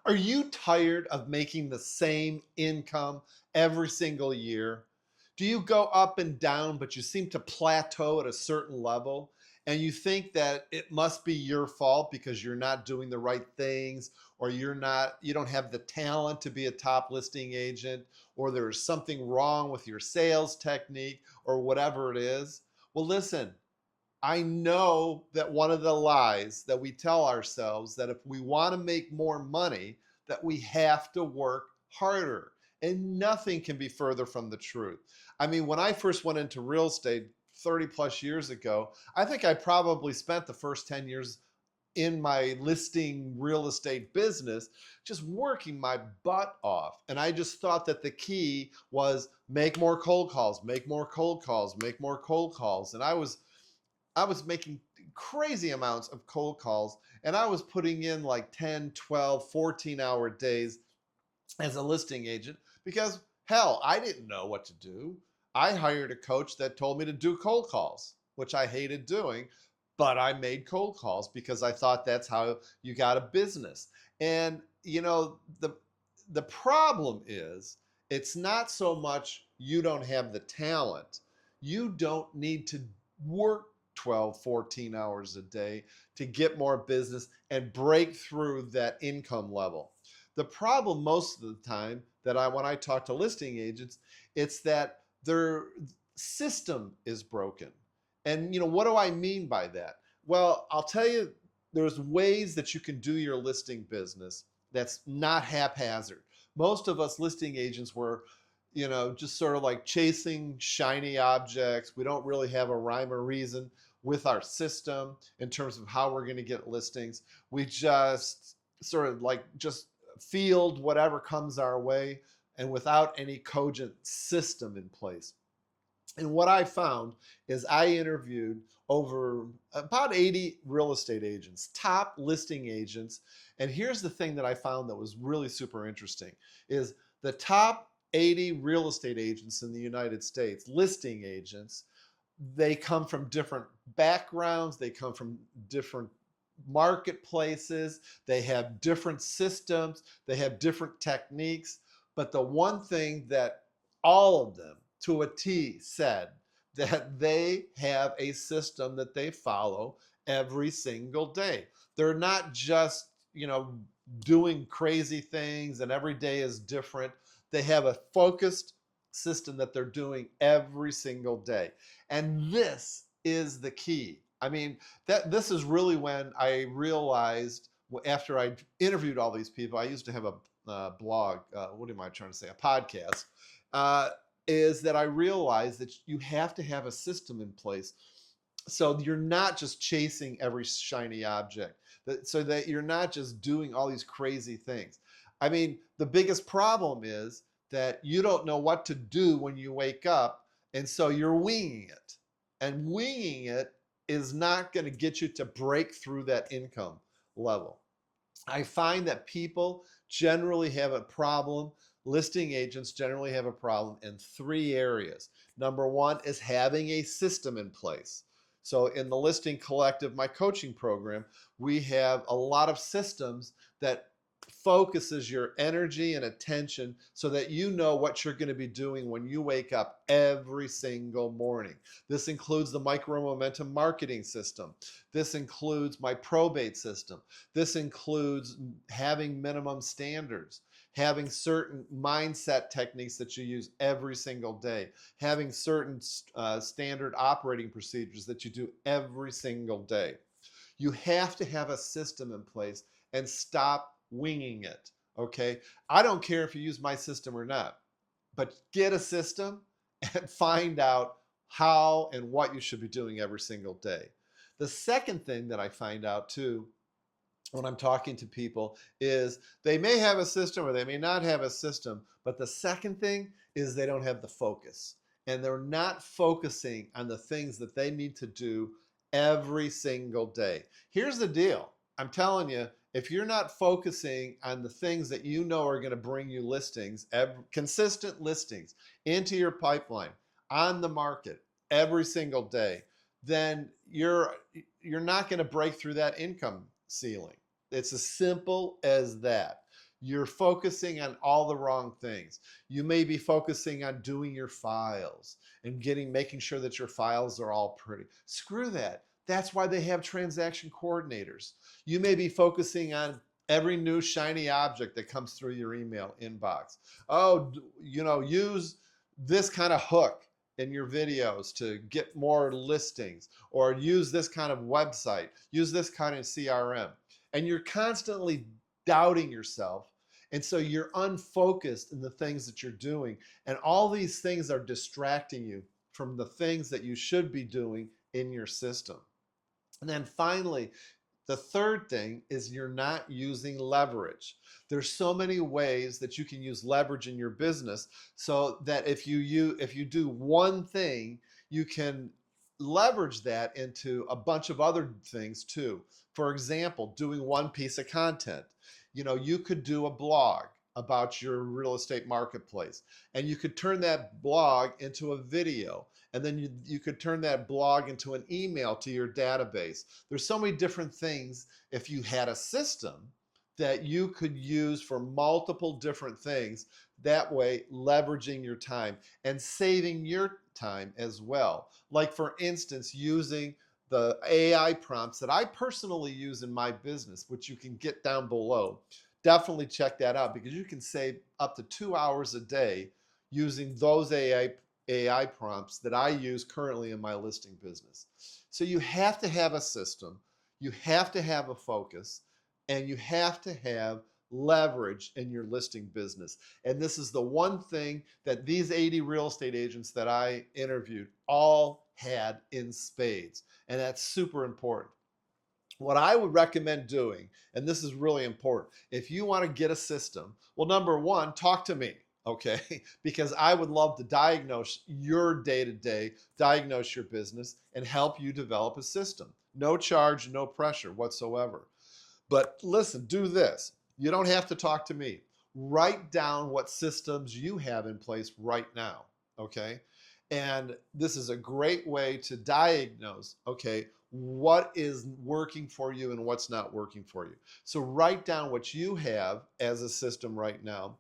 Are you tired of making the same income every single year? Do you go up and down, but you seem to plateau at a certain level? And you think that it must be your fault because you're not doing the right things, or you don't have the talent to be a top listing agent, or there's something wrong with your sales technique, or whatever it is. Well, listen, I know that one of the lies that we tell ourselves that if we want to make more money, that we have to work harder. And nothing can be further from the truth. I mean, when I first went into real estate 30 plus years ago, I think I probably spent the first 10 years in my listing real estate business just working my butt off. And I just thought that the key was make more cold calls, make more cold calls, make more cold calls. And I was making crazy amounts of cold calls, and I was putting in like 10, 12, 14-hour days as a listing agent because hell, I didn't know what to do. I hired a coach that told me to do cold calls, which I hated doing, but I made cold calls because I thought that's how you got a business. And the problem is it's not so much you don't have the talent. You don't need to work 12, 14 hours a day to get more business and break through that income level. The problem most of the time when I talk to listing agents, it's that their system is broken. And what do I mean by that? Well, I'll tell you, there's ways that you can do your listing business that's not haphazard. Most of us listing agents were just sort of like chasing shiny objects. We don't really have a rhyme or reason with our system in terms of how we're going to get listings. We just sort of like just field whatever comes our way and without any cogent system in place. And what I found is I interviewed over about 80 real estate agents, top listing agents. And here's the thing that I found that was really super interesting is the top 80 real estate agents in the United States, listing agents, they come from different backgrounds, they come from different marketplaces, they have different systems, they have different techniques. But the one thing that all of them to a T said that they have a system that they follow every single day. They're not just, doing crazy things and every day is different. They have a focused system that they're doing every single day. And this is the key. I mean, this is really when I realized after I interviewed all these people. I used to have a blog, what am I trying to say, a podcast, is that I realized that you have to have a system in place so you're not just chasing every shiny object, so that you're not just doing all these crazy things. I mean, the biggest problem is that you don't know what to do when you wake up, and so you're winging it. And winging it is not going to get you to break through that income level. I find that people generally have a problem, listing agents generally have a problem in three areas. Number one is having a system in place. So in the Listing Collective, my coaching program, we have a lot of systems that focuses your energy and attention so that you know what you're going to be doing when you wake up every single morning. This includes the micro momentum marketing system. This includes my probate system. This includes having minimum standards, having certain mindset techniques that you use every single day, having certain standard operating procedures that you do every single day. You have to have a system in place and stop winging it, okay? I don't care if you use my system or not, but get a system and find out how and what you should be doing every single day. The second thing that I find out too when I'm talking to people is they may have a system or they may not have a system, but the second thing is they don't have the focus and they're not focusing on the things that they need to do every single day. Here's the deal. I'm telling you, if you're not focusing on the things that you know are going to bring you listings, consistent listings into your pipeline, on the market every single day, then you're not going to break through that income ceiling. It's as simple as that. You're focusing on all the wrong things. You may be focusing on doing your files and making sure that your files are all pretty. Screw that. That's why they have transaction coordinators. You may be focusing on every new shiny object that comes through your email inbox. Oh, use this kind of hook in your videos to get more listings, or use this kind of website, use this kind of CRM. And you're constantly doubting yourself. And so you're unfocused in the things that you're doing. And all these things are distracting you from the things that you should be doing in your system. And then finally, the third thing is you're not using leverage. There's so many ways that you can use leverage in your business, so that if you do one thing, you can leverage that into a bunch of other things too. For example, doing one piece of content. You could do a blog about your real estate marketplace, and you could turn that blog into a video, and then you could turn that blog into an email to your database. There's so many different things. If you had a system that you could use for multiple different things, that way leveraging your time and saving your time as well. Like, for instance, using the AI prompts that I personally use in my business, which you can get down below. Definitely check that out, because you can save up to 2 hours a day using those AI prompts that I use currently in my listing business. So you have to have a system, you have to have a focus, and you have to have leverage in your listing business. And this is the one thing that these 80 real estate agents that I interviewed all had in spades. And that's super important. What I would recommend doing, and this is really important, if you want to get a system, well, number one, talk to me, okay? Because I would love to diagnose your day-to-day, diagnose your business, and help you develop a system. No charge, no pressure whatsoever. But listen, do this. You don't have to talk to me. Write down what systems you have in place right now, okay? And this is a great way to diagnose, okay, what is working for you and what's not working for you. So write down what you have as a system right now,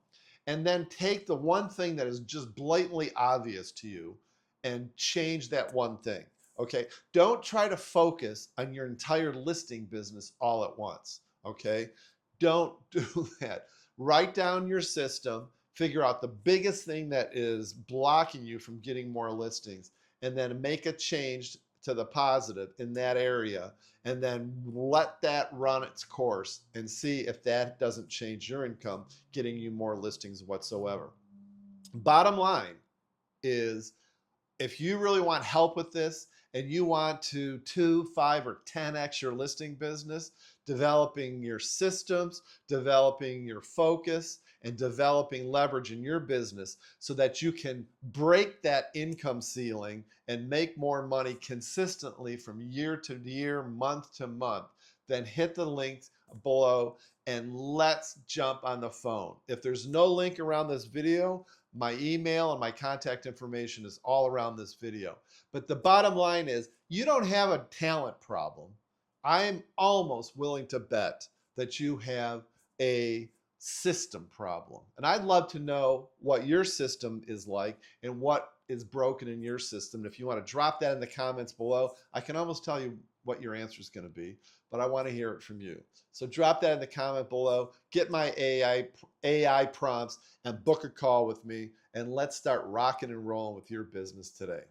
and then take the one thing that is just blatantly obvious to you and change that one thing, okay? Don't try to focus on your entire listing business all at once, okay? Don't do that. Write down your system, figure out the biggest thing that is blocking you from getting more listings, and then make a change to the positive in that area, and then let that run its course and see if that doesn't change your income, getting you more listings whatsoever. Bottom line is, if you really want help with this and you want to 2, 5, or 10x your listing business, developing your systems, developing your focus, and developing leverage in your business so that you can break that income ceiling and make more money consistently from year to year, month to month, then hit the links below and let's jump on the phone. If there's no link around this video, my email and my contact information is all around this video. But the bottom line is, you don't have a talent problem. I'm almost willing to bet that you have a system problem. And I'd love to know what your system is like and what is broken in your system. If you want to drop that in the comments below, I can almost tell you what your answer is going to be, but I want to hear it from you. So drop that in the comment below, get my AI prompts, and book a call with me, and let's start rocking and rolling with your business today.